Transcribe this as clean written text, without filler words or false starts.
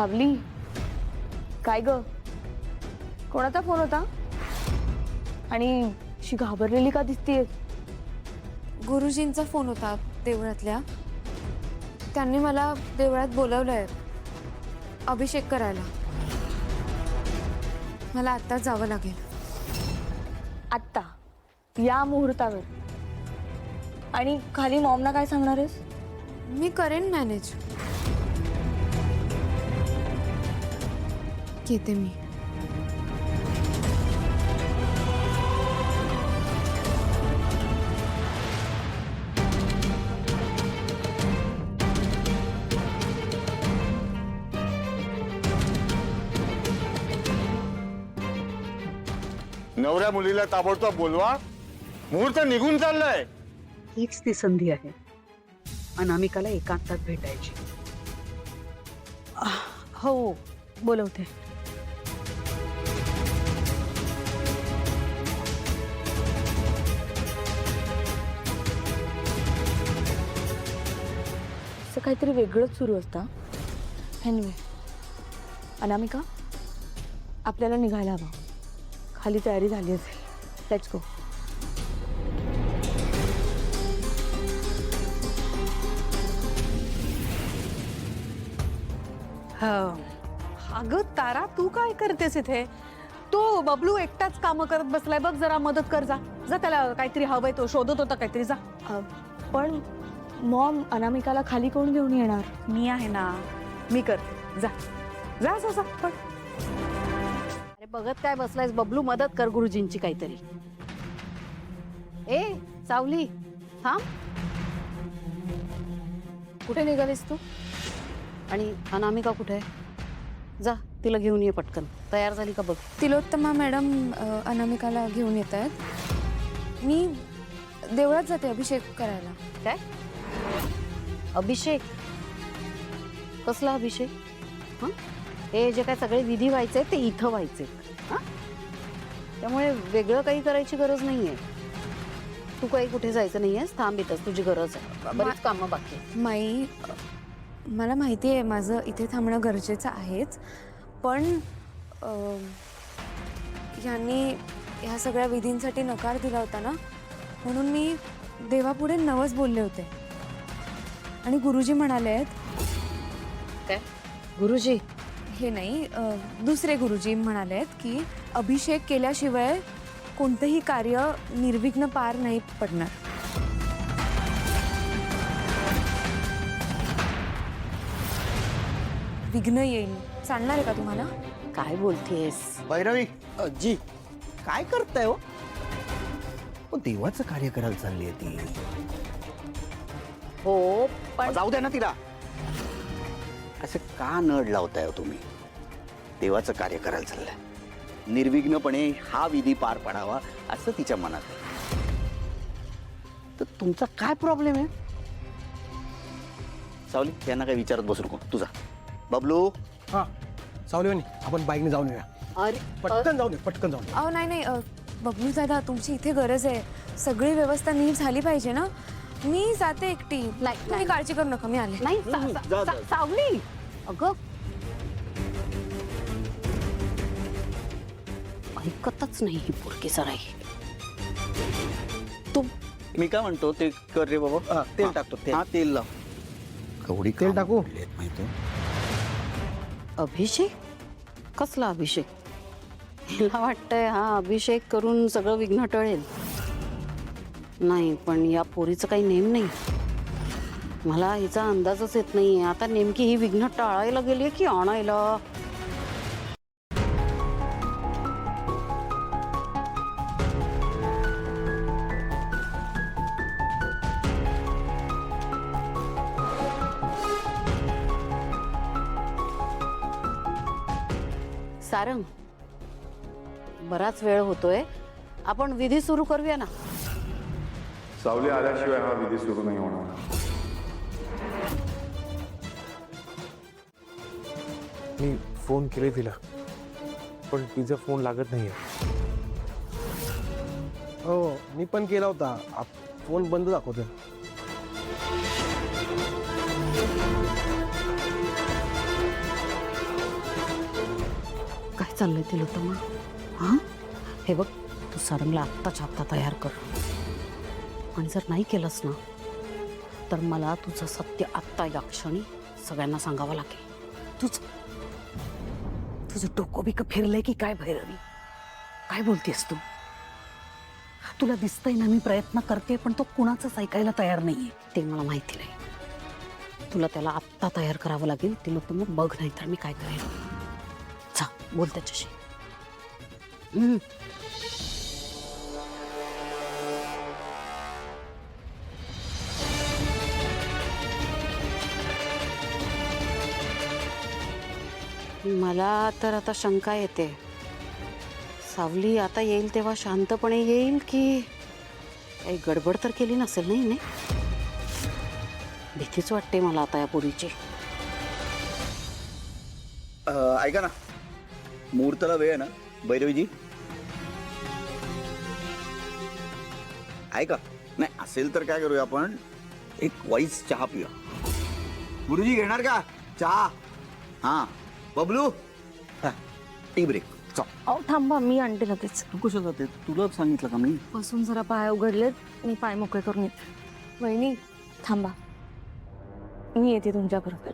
सावली, काय ग? कोणाचा फोन होता? आणि शी घाबरलेली का दिसतीये? गुरुजींचा फोन होता देवळातल्या. त्यांनी मला देवळात बोलवलंय अभिषेक करायला. मला आत्ताच जावं लागेल. आत्ता या मुहूर्तावर? आणि खाली मॉमना काय सांगणार आहेस? मी करेन मॅनेज. येते मी. नवऱ्या मुलीला ताबडतोब बोलवा, मुहूर्त निघून चाललाय. हीच ती संधी आहे अनामिकाला एकांतात भेटायची. हो, बोलवते. असं काहीतरी वेगळंच सुरू असतं. एनिवे, अनामिका, आपल्याला निघायला हवं. खाली तयारी झाली असेल. Let's go. अगं तारा, तू काय करतेस इथे? तो बबलू एकटाच कामं करत बसलाय बघ, जरा मदत कर. जा जा, त्याला काहीतरी हवंय, तो शोधत होता काहीतरी. जा. पण मॉम, अनामिकाला खाली कोण घेऊन येणार? मी आहे ना, मी करते. जा जा जा, जा पण. अरे बघत काय बसलायस? बबलू, मदत कर गुरुजींची काहीतरी. ए सावली, थांब. कुठे निघालीस तू? आणि अनामिका कुठे आहे? जा तिला घेऊन ये पटकन. तयार झाली का बघ. तिलोत्तमा मॅडम अनामिकाला घेऊन येत आहेत. मी देवळात जाते अभिषेक करायला. काय अभिषेक? कसला अभिषेक? हं? हे जे काय सगळे विधी व्हायचे ते इथं व्हायचे. हं? त्यामुळे वेगळं काही करायची गरज नाहीये. तू काही कुठे जायचं नाहीयेस. थांब इथंच, तुझी गरज आहे. बरीच कामं बाकी आहेत. माई, मला माहिती आहे माझं इथे थांबणं गरजेचं आहेच, पण यांनी ह्या सगळ्या विधींसाठी नकार दिला होता ना, म्हणून मी देवापुढे नवस बोलले होते. आणि गुरुजी म्हणाले आहेत. काय गुरुजी? हे नाही, दुसरे गुरुजी म्हणाले आहेत की अभिषेक केल्याशिवाय कोणतंही कार्य निर्विघ्न पार नाही पडणार. विघ्न येईल. चालणार आहे का तुम्हाला? काय बोलतेस? भैरवी जी काय करताय हो? देवाचं कार्य करायला चालली आहे ती. हो पण जाऊ द्या ना तिला. असं का नड लावताय हो तुम्ही? देवाचं कार्य करायला चाललंय, निर्विघ्नपणे हा विधी पार पडावा असं तिच्या मनात आहे. तर तुमचा काय प्रॉब्लेम आहे? सावली, यांना काय विचारत बसू नको. तुझा बबलू. हां सावलीवानी, आपण बाईकने जाऊन येऊया. अरे पटकन जाऊन ये, पटकन जाऊन ये. अहो नाही, बबलू दादा, तुमची इथे गरज आहे. सगळी व्यवस्था नीट झाली पाहिजे ना. मी जाते एकटी. तुम्ही काळजी करू नका, मी आले. नाही सावली, अगं ऐकतच नाही ही पोरकी सराई. तू, मी काय म्हणतो ते कर रे बाबा. तेल टाकतो. हा, तेल लाव. कवडी तेल टाकू? माहिती. अभिषेक? कसला अभिषेक? हिला वाटतंय हा अभिषेक करून सगळं विघ्न टळेल. नाही, पण या पोरीचं काही नेम नाही. मला हिचा अंदाजच येत नाहीये. आता नेमकी ही विघ्न टाळायला गेली की आणायला? सारंग, बराच वेळ होतोय, आपण विधी सुरू करूया ना. सावली आल्याशिवाय हा विधी सुरू नाही होणार. मी फोन केले तिला, पण तिचा फोन लागत नाहीये. हो, मी पण केला होता. फोन बंद दाखवतोय. चाललंय तिलोत्तमा? हां, हे बघ, तू सारंगला आत्ताच्या आत्ता तयार कर. आणि जर नाही केलंस ना तर मला तुझं सत्य आत्ता या क्षणी सगळ्यांना सांगावं लागेल. तुझं डोकं बिकं फिरलंय की काय भैरवी? काय बोलतेस तू? तुला दिसतंय ना मी प्रयत्न करते, पण तो कुणाचंच ऐकायला तयार नाहीये. ते मला माहिती नाही. तुला त्याला आत्ता तयार करावं लागेल. तिलोत्तमा बघ, नाही तर मी काय करेन. जा, बोल त्याच्याशी. मला तर आता शंका येते. सावली आता येईल तेव्हा शांतपणे येईल की काही गडबड तर केली नसेल नाही ने? भीतीच वाटते मला आता या पोरीची. ऐका ना, मुहूर्ताला वेळ आहे ना भैरवीजी? ऐका, नाही असेल तर काय करूया आपण, एक वाईस चहा पिऊया. गुरुजी घेणार का चहा? हां बबलू, टी ब्रेक. अहो थांबा, मी आणते लगेच. तू कसं जाते? तुला सांगितलं का मी? बसून जरा पाय उघडलेत, मी पाय मोकळे करून येते. वहिनी थांबा, मी येते तुमच्याबरोबर.